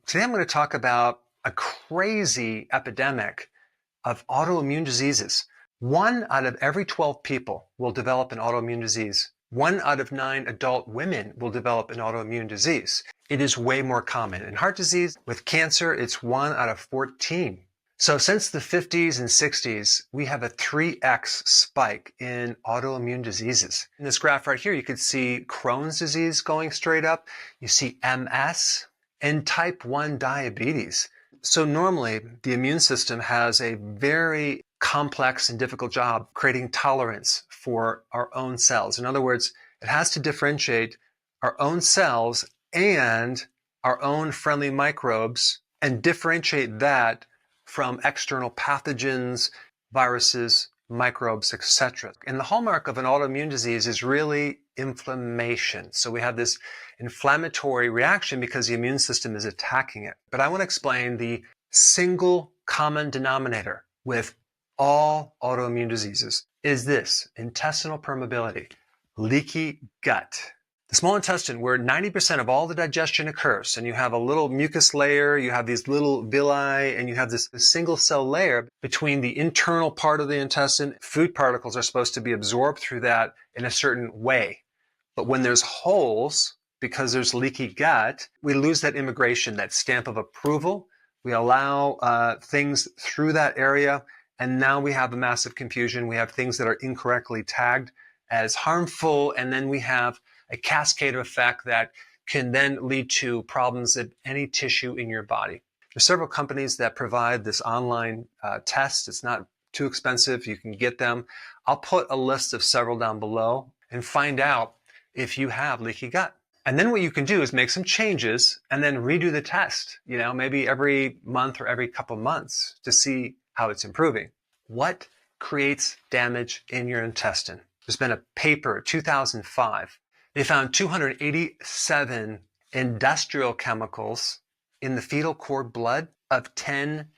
Today I'm going to talk about a crazy epidemic of autoimmune diseases. 1 out of every 12 people will develop an autoimmune disease. 1 out of 9 adult women will develop an autoimmune disease. It is way more common. In heart disease, with cancer, it's 1 out of 14. So since the 50s and 60s, we have a 3x spike in autoimmune diseases. In this graph right here, you can see Crohn's disease going straight up. You see MS and type 1 diabetes. So normally, the immune system has a very complex and difficult job creating tolerance for our own cells. In other words, it has to differentiate our own cells and our own friendly microbes and differentiate that from external pathogens, viruses, microbes, etc. And the hallmark of an autoimmune disease is really inflammation. So we have this inflammatory reaction because the immune system is attacking it. But I want to explain the single common denominator with all autoimmune diseases is this: intestinal permeability, leaky gut. The small intestine, where 90% of all the digestion occurs, and you have a little mucus layer, you have these little villi, and you have this single cell layer between the internal part of the intestine. Food particles are supposed to be absorbed through that in a certain way. But when there's holes, because there's leaky gut, we lose that immigration, that stamp of approval. We allow things through that area, and now we have a massive confusion. We have things that are incorrectly tagged as harmful, and then we have a cascade effect that can then lead to problems at any tissue in your body. There's several companies that provide this online test. It's not too expensive. You can get them. I'll put a list of several down below and find out if you have leaky gut. And then what you can do is make some changes and then redo the test, maybe every month or every couple months to see how it's improving. What creates damage in your intestine? There's been a paper, 2005. They found 287 industrial chemicals in the fetal cord blood of 10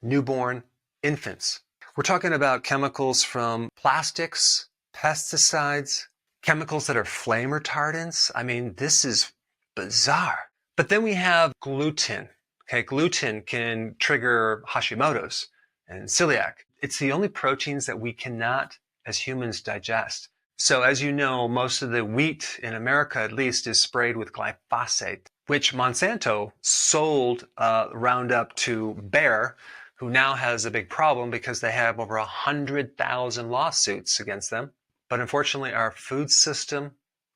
newborn infants. We're talking about chemicals from plastics, pesticides, chemicals that are flame retardants. I mean, this is bizarre. But then we have gluten. Okay, gluten can trigger Hashimoto's and celiac. It's the only proteins that we cannot, as humans, digest. So as you know, most of the wheat in America, at least, is sprayed with glyphosate, which Monsanto sold Roundup to Bayer, who now has a big problem because they have over 100,000 lawsuits against them. But unfortunately, our food system,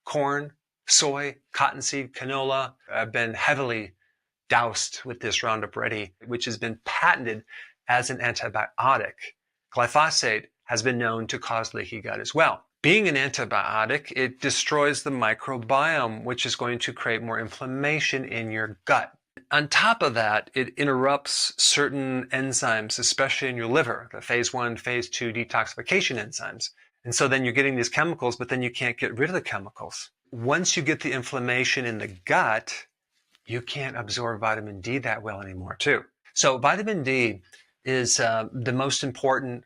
corn, soy, cottonseed, canola, have been heavily doused with this Roundup Ready, which has been patented as an antibiotic. Glyphosate has been known to cause leaky gut as well. Being an antibiotic, it destroys the microbiome, which is going to create more inflammation in your gut. On top of that, it interrupts certain enzymes, especially in your liver, the phase 1, phase 2 detoxification enzymes. And so then you're getting these chemicals, but then you can't get rid of the chemicals. Once you get the inflammation in the gut, you can't absorb vitamin D that well anymore too. So vitamin D is the most important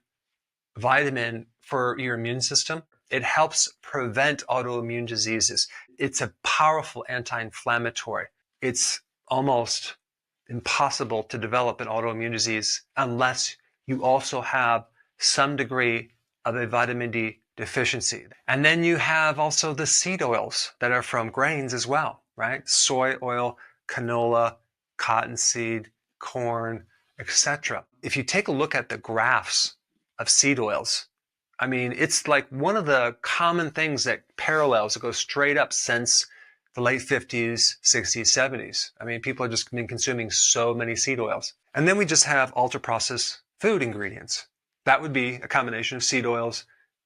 vitamin for your immune system. It helps prevent autoimmune diseases. It's a powerful anti-inflammatory. It's almost impossible to develop an autoimmune disease unless you also have some degree of a vitamin D deficiency. And then you have also the seed oils that are from grains as well, right? Soy oil, canola, cottonseed, corn, etc. If you take a look at the graphs of seed oils, I mean, it's like one of the common things that parallels, that goes straight up since the late 50s, 60s, 70s. I mean, people have just been consuming so many seed oils. And then we just have ultra-processed food ingredients. That would be a combination of seed oils,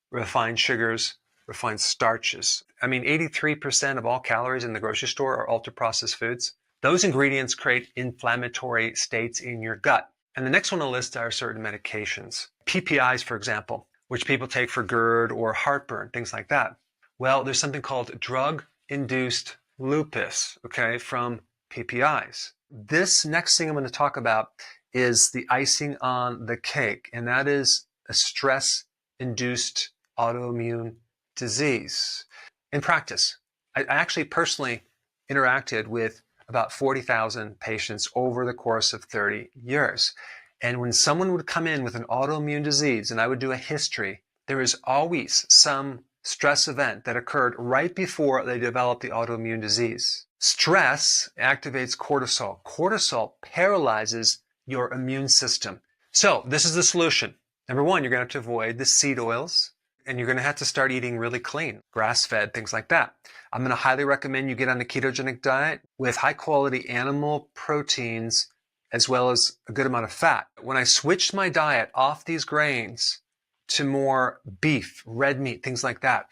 refined sugars, refined starches. I mean, 83% of all calories in the grocery store are ultra-processed foods. Those ingredients create inflammatory states in your gut. And the next one on the list are certain medications. PPIs, for example, which people take for GERD or heartburn, things like that. Well, there's something called drug-induced lupus, okay, from PPIs. This next thing I'm going to talk about is the icing on the cake, and that is a stress-induced autoimmune disease. In practice, I actually personally interacted with about 40,000 patients over the course of 30 years. And when someone would come in with an autoimmune disease and I would do a history, there is always some stress event that occurred right before they developed the autoimmune disease. Stress activates cortisol. Cortisol paralyzes your immune system. So this is the solution. Number one, you're going to have to avoid the seed oils, and you're going to have to start eating really clean, grass-fed, things like that. I'm going to highly recommend you get on a ketogenic diet with high-quality animal proteins as well as a good amount of fat. When I switched my diet off these grains to more beef, red meat, things like that,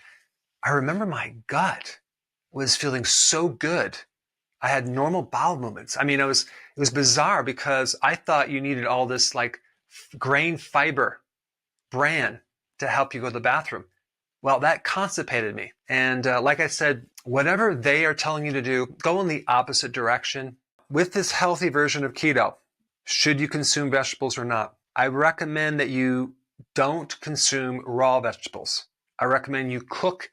I remember my gut was feeling so good. I had normal bowel movements. I mean, it was bizarre because I thought you needed all this like grain fiber bran to help you go to the bathroom. Well, that constipated me. And like I said, whatever they are telling you to do, go in the opposite direction. With this healthy version of keto, should you consume vegetables or not? I recommend that you don't consume raw vegetables. I recommend you cook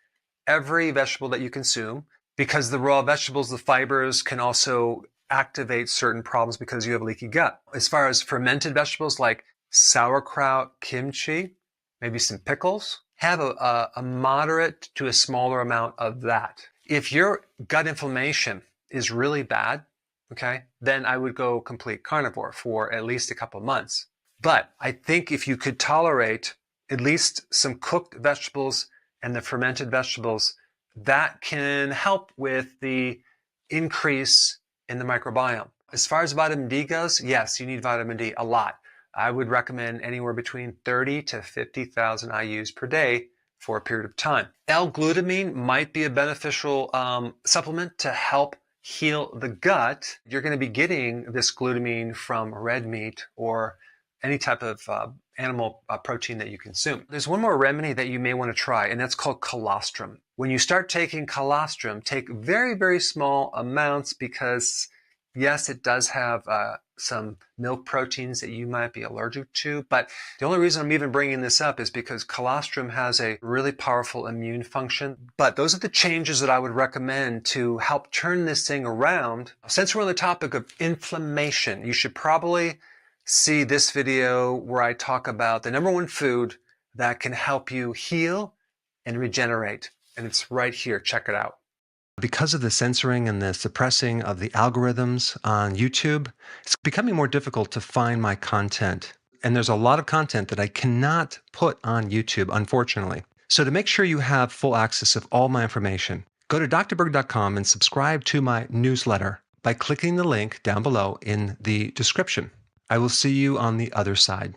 every vegetable that you consume, because the raw vegetables, the fibers, can also activate certain problems because you have leaky gut. As far as fermented vegetables like sauerkraut, kimchi, maybe some pickles, have a moderate to a smaller amount of that. If your gut inflammation is really bad, okay, then I would go complete carnivore for at least a couple months. But I think if you could tolerate at least some cooked vegetables and the fermented vegetables, that can help with the increase in the microbiome. As far as vitamin D goes, yes, you need vitamin D a lot. I would recommend anywhere between 30 to 50,000 IUs per day for a period of time. L-glutamine might be a beneficial supplement to help heal the gut. You're going to be getting this glutamine from red meat or any type of animal protein that you consume. There's one more remedy that you may want to try, and that's called colostrum. When you start taking colostrum, take very, very small amounts because, yes, it does have some milk proteins that you might be allergic to. But the only reason I'm even bringing this up is because colostrum has a really powerful immune function. But those are the changes that I would recommend to help turn this thing around. Since we're on the topic of inflammation, you should probably see this video where I talk about the number one food that can help you heal and regenerate. And it's right here. Check it out. Because of the censoring and the suppressing of the algorithms on YouTube, it's becoming more difficult to find my content. And there's a lot of content that I cannot put on YouTube, unfortunately. So to make sure you have full access of all my information, go to drberg.com and subscribe to my newsletter by clicking the link down below in the description. I will see you on the other side.